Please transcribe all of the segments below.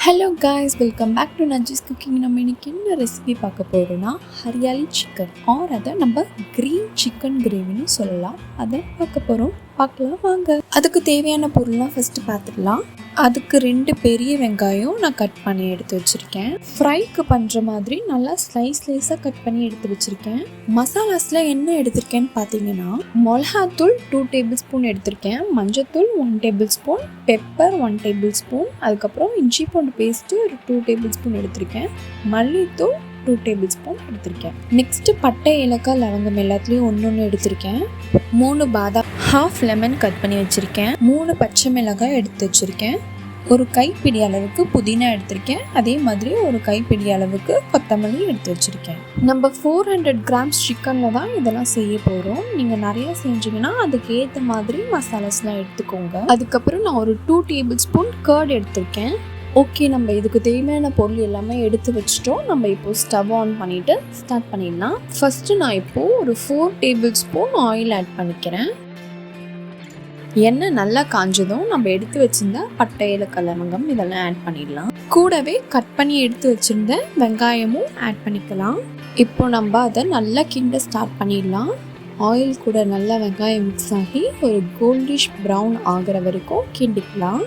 Hello guys, welcome back to Naji's cooking. நம்ம இன்னைக்கு என்ன ரெசிபி பார்க்க போறோம்னா ஹரியாலி சிக்கன் ஆர் அத நம்ம கிரீன் சிக்கன் கிரேவின்னு சொல்லலாம். அதை பார்க்க போறோம். பார்க்கலாம் வாங்க. அதுக்கு தேவையான பொருள்லாம் ஃபர்ஸ்ட் பார்த்துடலாம். அதுக்கு 2 பெரிய வெங்காயம் நான் கட் பண்ணி எடுத்து வச்சுருக்கேன். ஃப்ரைக்கு பண்ணுற மாதிரி நல்லா ஸ்லைஸாக கட் பண்ணி எடுத்து வச்சுருக்கேன். மசாலாஸில் என்ன எடுத்திருக்கேன்னு பார்த்தீங்கன்னா மிளகாத்தூள் 2 டேபிள் ஸ்பூன் எடுத்திருக்கேன், மஞ்சத்தூள் 1 table spoon, pepper 1 table spoon, அதுக்கப்புறம் இஞ்சி பூண்டு பேஸ்ட்டு ஒரு 2 டேபிள் ஸ்பூன் எடுத்திருக்கேன், மல்லித்தூள் 2 டேபிள் ஸ்பூன் எடுத்திருக்கேன். நெக்ஸ்ட்டு பட்டை ஏலக்காய் லவங்கம் எல்லாத்துலேயும் ஒன்று எடுத்திருக்கேன். 3 பாதாம், ஹாஃப் லெமன் கட் பண்ணி வச்சுருக்கேன், 3 பச்சை மிளகாய் எடுத்து வச்சுருக்கேன், ஒரு கைப்பிடி அளவுக்கு புதினா எடுத்திருக்கேன், அதே மாதிரி ஒரு கைப்பிடி அளவுக்கு கொத்தமல்லி எடுத்து வச்சுருக்கேன். நம்ம 400 கிராம்ஸ் சிக்கனில் தான் இதெல்லாம் செய்ய போகிறோம். நீங்கள் நிறையா செஞ்சிங்கன்னா அதுக்கு ஏற்ற மாதிரி மசாலாஸ்லாம் எடுத்துக்கோங்க. அதுக்கப்புறம் நான் ஒரு 2 டேபிள் ஸ்பூன் கர்ட் எடுத்திருக்கேன். ஓகே, நம்ம இதுக்கு தேவையான பொருள் எல்லாமே எடுத்து வச்சுட்டோம். நம்ம இப்போது ஸ்டவ் ஆன் பண்ணிவிட்டு ஸ்டார்ட் பண்ணிடலாம். ஃபஸ்ட்டு நான் இப்போது ஒரு 4 டேபிள் ஸ்பூன் ஆயில் ஆட் பண்ணிக்கிறேன். எண்ணெய் நல்லா காஞ்சதும் நம்ம எடுத்து வச்சிருந்த பட்டை ஏலக்காய் லவங்கம் இதெல்லாம் ஆட் பண்ணிடலாம். கூடவே கட் பண்ணி எடுத்து வச்சுருந்த வெங்காயமும் ஆட் பண்ணிக்கலாம். இப்போ நம்ம அதை நல்லா கிண்ட ஸ்டார்ட் பண்ணிடலாம். ஆயில் கூட நல்லா வெங்காயம் மிக்ஸ் ஆகி ஒரு கோல்டிஷ் ப்ரௌன் ஆகிற வரைக்கும் கிண்டிக்கலாம்.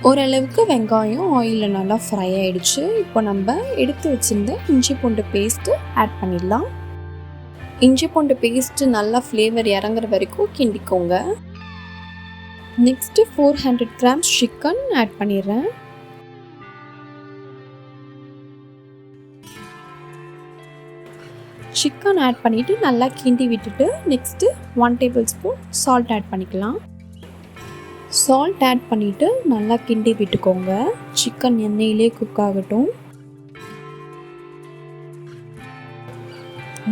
ஓரளவுக்கு வெங்காயம் ஆயிலில் நல்லா ஃப்ரை ஆகிடுச்சு. இப்போ நம்ம எடுத்து வச்சுருந்த இஞ்சி பூண்டு பேஸ்ட்டு ஆட் பண்ணிடலாம். இஞ்சி பூண்டு பேஸ்ட்டு நல்லா ஃப்ளேவர் இறங்குற வரைக்கும் கிண்டிக்கோங்க. நெக்ஸ்ட்டு 400 கிராம்ஸ் சிக்கன் ஆட் பண்ணிடுறேன். சிக்கன் ஆட் பண்ணிவிட்டு நல்லா கிண்டி விட்டுட்டு next 1 tablespoon salt add பண்ணிக்கலாம். சால்ட் ஆட் பண்ணிவிட்டு நல்லா கிண்டி விட்டுக்கோங்க. சிக்கன் எண்ணெயிலே குக் ஆகட்டும்.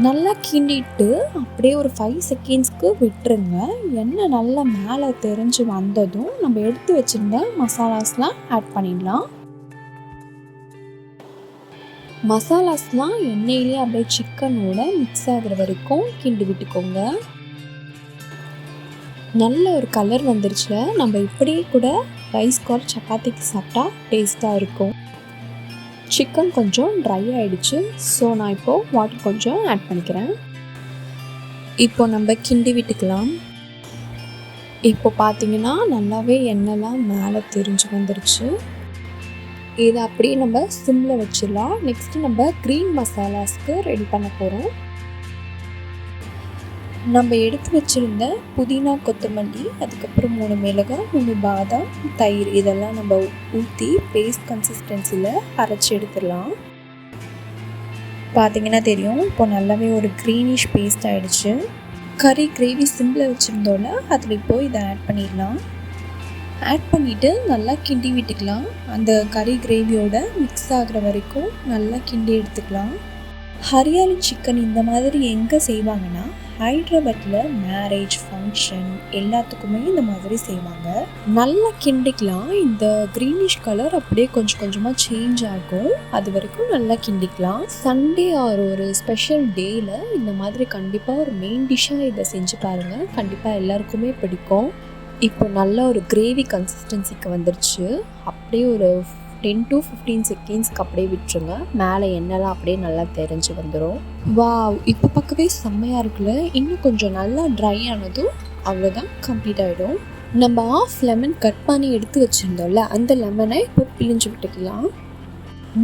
நல்லா கிண்டிட்டு அப்படியே ஒரு 5 செகண்ட்ஸ்க்கு விட்டுருங்க. எண்ணெய் நல்லா மேலே தெரிஞ்சு வந்ததும் நம்ம எடுத்து வச்சுருந்த மசாலாஸ்லாம் ஆட் பண்ணிடலாம். மசாலாஸ்லாம் எண்ணெயிலே அப்படியே சிக்கனோட மிக்ஸ் ஆகிற வரைக்கும் கிண்டி விட்டுக்கோங்க. நல்ல ஒரு கலர் வந்துருச்சுல. நம்ம இப்படியே கூட ரைஸ் கார் சப்பாத்திக்கு சாப்பிட்டா டேஸ்ட்டாக இருக்கும். சிக்கன் கொஞ்சம் ட்ரை ஆகிடுச்சு. ஸோ நான் இப்போது வாட்டர் கொஞ்சம் ஆட் பண்ணிக்கிறேன். இப்போ நம்ம கிண்டி விட்டுக்கலாம். இப்போ பார்த்தீங்கன்னா நல்லாவே எண்ணெய்லாம் மேலே தெரிஞ்சு வந்துருச்சு. இதை அப்படியே நம்ம சிம்மில் வச்சிடலாம். நெக்ஸ்ட்டு நம்ம க்ரீன் மசாலாஸ்க்கு ரெடி பண்ண போகிறோம். நம்ம எடுத்து வச்சுருந்த புதினா, கொத்தமல்லி, அதுக்கப்புறம் 3 மிளகாய், 3 பாதாம், தயிர் இதெல்லாம் நம்ம ஊற்றி பேஸ்ட் கன்சிஸ்டன்சியில் அரைச்சி எடுத்துடலாம். பார்த்திங்கன்னா தெரியும், இப்போ நல்லாவே ஒரு க்ரீனிஷ் பேஸ்ட் ஆகிடுச்சு. கறி கிரேவி சிம்பிளில் வச்சுருந்தோம்ல, அதில் இப்போது இதை ஆட் பண்ணிடலாம். ஆட் பண்ணிவிட்டு நல்லா கிண்டி விட்டுக்கலாம். அந்த கறி கிரேவியோட மிக்ஸ் ஆகிற வரைக்கும் நல்லா கிண்டி எடுத்துக்கலாம். ஹரியாலி சிக்கன் இந்த மாதிரி எங்கே செய்வாங்கன்னா ஹைதராபாத்தில் மேரேஜ் ஃபங்க்ஷன் எல்லாத்துக்குமே இந்த மாதிரி செய்வாங்க. நல்லா கிண்டிக்கலாம். இந்த க்ரீனிஷ் கலர் அப்படியே கொஞ்சம் கொஞ்சமாக சேஞ்ச் ஆகும். அது வரைக்கும் நல்லா கிண்டிக்கலாம். சண்டே ஆர் ஒரு ஸ்பெஷல் டேயில் இந்த மாதிரி கண்டிப்பாக ஒரு மெயின் டிஷ்ஷாக இதை செஞ்சு பாருங்கள். கண்டிப்பாக எல்லாருக்குமே பிடிக்கும். இப்போ நல்ல ஒரு கிரேவி கன்சிஸ்டன்சிக்கு வந்துருச்சு. அப்படியே ஒரு 10 to 15 செகண்ட்ஸ்க்கு அப்படியே விட்டுருங்க. மேலே எண்ணெய்லாம் அப்படியே நல்லா தெரிஞ்சு வந்துடும். வாவ், இப்போ பார்க்கவே செம்மையாக இருக்குல்ல. இன்னும் கொஞ்சம் நல்லா ட்ரை ஆனதும் அவ்வளோதான், கம்ப்ளீட் ஆகிடும். நம்ம ஆஃப் லெமன் கட் பண்ணி எடுத்து வச்சுருந்தோம்ல, அந்த லெமனை இப்போ பிழிஞ்சு விட்டுக்கலாம்.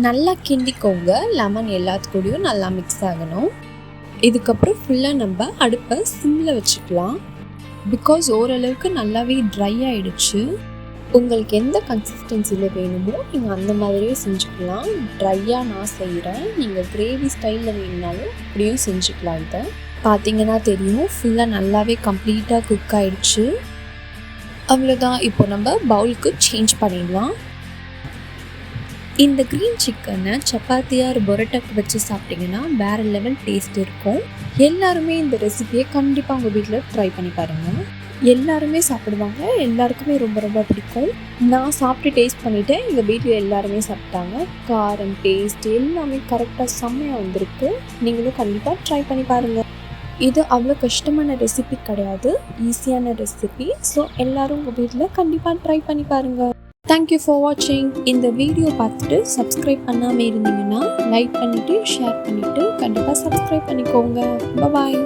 நல்லா கிண்டிக்கோங்க. லெமன் எல்லாத்துக்கூடையும் நல்லா மிக்ஸ் ஆகணும். இதுக்கப்புறம் ஃபுல்லாக நம்ம அடுப்பை சிம்மில் வச்சுக்கலாம். பிகாஸ் ஓரளவுக்கு நல்லாவே ட்ரை ஆகிடுச்சு. உங்களுக்கு எந்த கன்சிஸ்டன்சியில் வேணுமோ நீங்கள் அந்த மாதிரியே செஞ்சுக்கலாம். ட்ரையாக நான் செய்கிறேன். நீங்கள் கிரேவி ஸ்டைலில் வேணுனாலும் அப்படியும் செஞ்சுக்கலாம். இதை பார்த்தீங்கன்னா தெரியும், ஃபுல்லாக நல்லாவே கம்ப்ளீட்டாக குக் ஆகிடுச்சு. அவ்வளோதான். இப்போ நம்ம பவுலுக்கு சேஞ்ச் பண்ணிடலாம். இந்த க்ரீன் சிக்கனை சப்பாத்தியார் பொரோட்டாக்கு வச்சு சாப்பிட்டிங்கன்னா வேறு லெவல் டேஸ்ட் இருக்கும். எல்லாருமே இந்த ரெசிபியை கண்டிப்பாக உங்கள் வீட்டில் ட்ரை பண்ணி பாருங்கள். எல்லாருமே சாப்பிடுவாங்க. எல்லாருக்குமே ரொம்ப ரொம்ப பிடிக்கும். நான் சாப்பிட்டு டேஸ்ட் பண்ணிவிட்டேன். எங்கள் வீட்டில் எல்லாருமே சாப்பிட்டாங்க. காரம், டேஸ்ட் எல்லாமே கரெக்டாக செம்மையாக வந்திருக்கு. நீங்களும் கண்டிப்பாக ட்ரை பண்ணி பாருங்கள். இது அவ்வளோ கஷ்டமான ரெசிபி கிடையாது, ஈஸியான ரெசிபி. ஸோ எல்லோரும் உங்கள் வீட்டில் கண்டிப்பாக ட்ரை பண்ணி பாருங்கள். தேங்க்யூ ஃபார் வாட்சிங். இந்த வீடியோ பார்த்துட்டு சப்ஸ்கிரைப் பண்ணாமல் இருந்தீங்கன்னா லைக் பண்ணிவிட்டு ஷேர் பண்ணிவிட்டு கண்டிப்பாக சப்ஸ்கிரைப் பண்ணிக்கோங்க. பாய்.